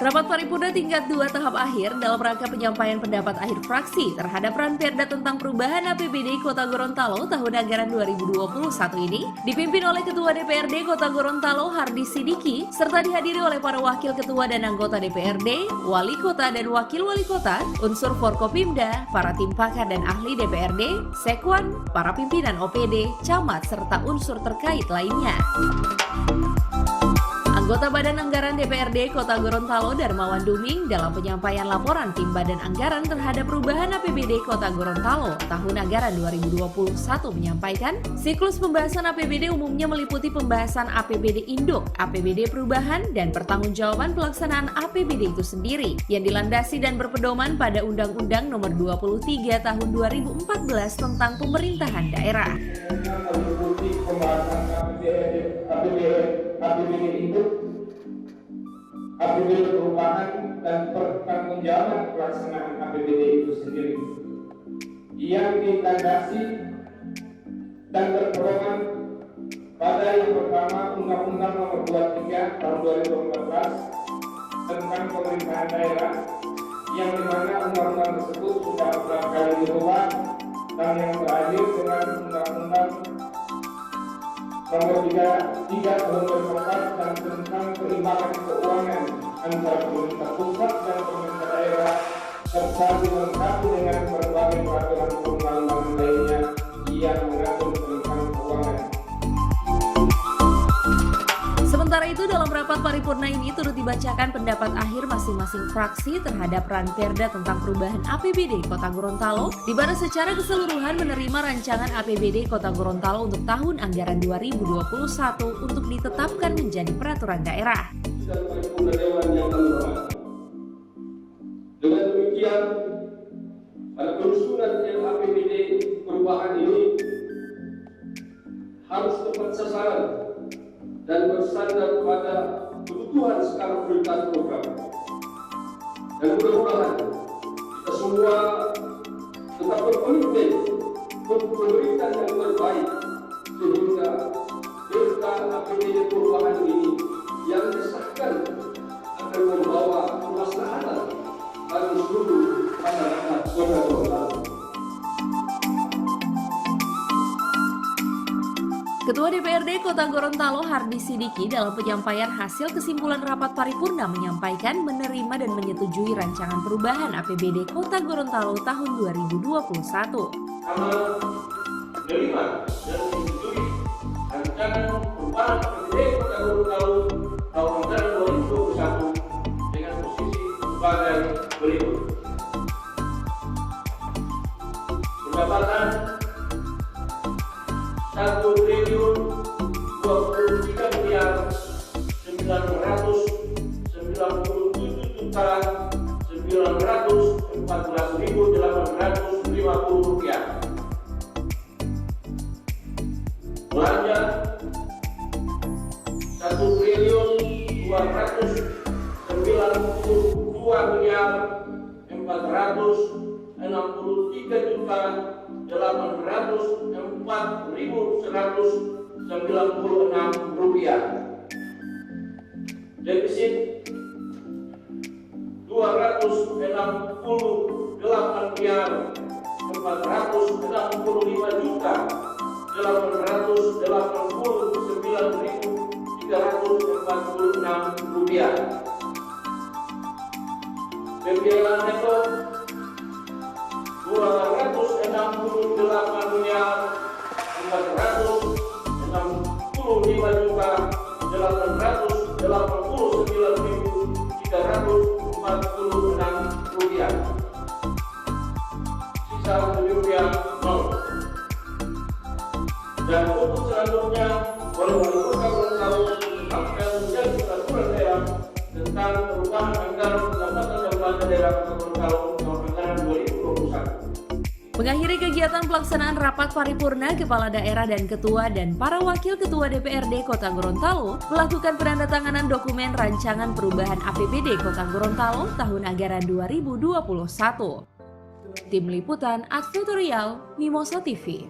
Rapat paripurna tingkat 2 tahap akhir dalam rangka penyampaian pendapat akhir fraksi terhadap Ranperda tentang perubahan APBD Kota Gorontalo tahun anggaran 2021 ini dipimpin oleh Ketua DPRD Kota Gorontalo Hardi Sidiki serta dihadiri oleh para wakil ketua dan anggota DPRD, wali kota dan wakil wali kota, unsur Forkopimda, para tim pakar dan ahli DPRD, Sekwan, para pimpinan OPD, camat serta unsur terkait lainnya. Anggota Badan Anggaran DPRD Kota Gorontalo Darmawan Duming dalam penyampaian laporan tim Badan Anggaran terhadap perubahan APBD Kota Gorontalo tahun anggaran 2021 menyampaikan, siklus pembahasan APBD umumnya meliputi pembahasan APBD induk, APBD perubahan, dan pertanggungjawaban pelaksanaan APBD itu sendiri yang dilandasi dan berpedoman pada Undang-Undang Nomor 23 Tahun 2014 tentang Pemerintahan Daerah. APBD itu APBD perubahan dan pertanggungjawaban pelaksanaan APBD itu sendiri yang ditandasi dan berpedoman pada yang pertama Undang-Undang Nomor 23 Tahun 2014 tentang Pemerintahan Daerah, yang dimana undang-undang tersebut sudah beberapa kali dirubah, dan yang terakhir dengan Undang-Undang Nomor 3 Tahun 2014 dan tentang perimbangan keuangan antara pemerintah pusat dan pemerintah daerah, serta dilengkapi dengan berbagai peraturan perundang-undangan lainnya yang mengatur tentang keuangan. Sementara itu, dalam rapat paripurna ini turut dibacakan pendapat akhir masing-masing fraksi terhadap Ranperda tentang perubahan APBD Kota Gorontalo, di mana secara keseluruhan menerima rancangan APBD Kota Gorontalo untuk tahun anggaran 2021 untuk ditetapkan menjadi peraturan daerah. Dengan demikian, pada penyusunan APBD perubahan ini harus tepat sasaran dan bersandar pada kebutuhan skala prioritas program. Dan mudah-mudahan kita semua tetap berkomitmen untuk memberikan yang terbaik, sehingga berkah APBD perubahan ini yang disahkan akan membawa kemaslahatan bagi seluruh masyarakat Kota Gorontalo. Ketua DPRD Kota Gorontalo Hardi Sidiki dalam penyampaian hasil kesimpulan rapat paripurna menyampaikan menerima dan menyetujui rancangan perubahan APBD Kota Gorontalo tahun 2021. Kami menerima dan menyetujui rancangan perubahan APBD Kota Gorontalo tahun anggaran 2021 dengan posisi sebagai berikut. Pendapatan 1.297.914.850 rupiah. Belanja 1.243.404.196 rupiah. Defisit 268.889.346 rupiah. Pembiayaan neto 268.889.346 rupiah. Sisa rupiah 0. Dan untuk selanjutnya oleh Wali Kota Gorontalo akan menjadi peraturan daerah tentang perubahan anggaran pendapatan dan belanja daerah Kota Gorontalo tahun anggaran 2021. Mengakhiri kegiatan pelaksanaan rapat paripurna, Kepala Daerah dan Ketua dan para Wakil Ketua DPRD Kota Gorontalo melakukan penandatanganan dokumen rancangan perubahan APBD Kota Gorontalo tahun anggaran 2021. Tim Liputan Advertorial Mimosa TV.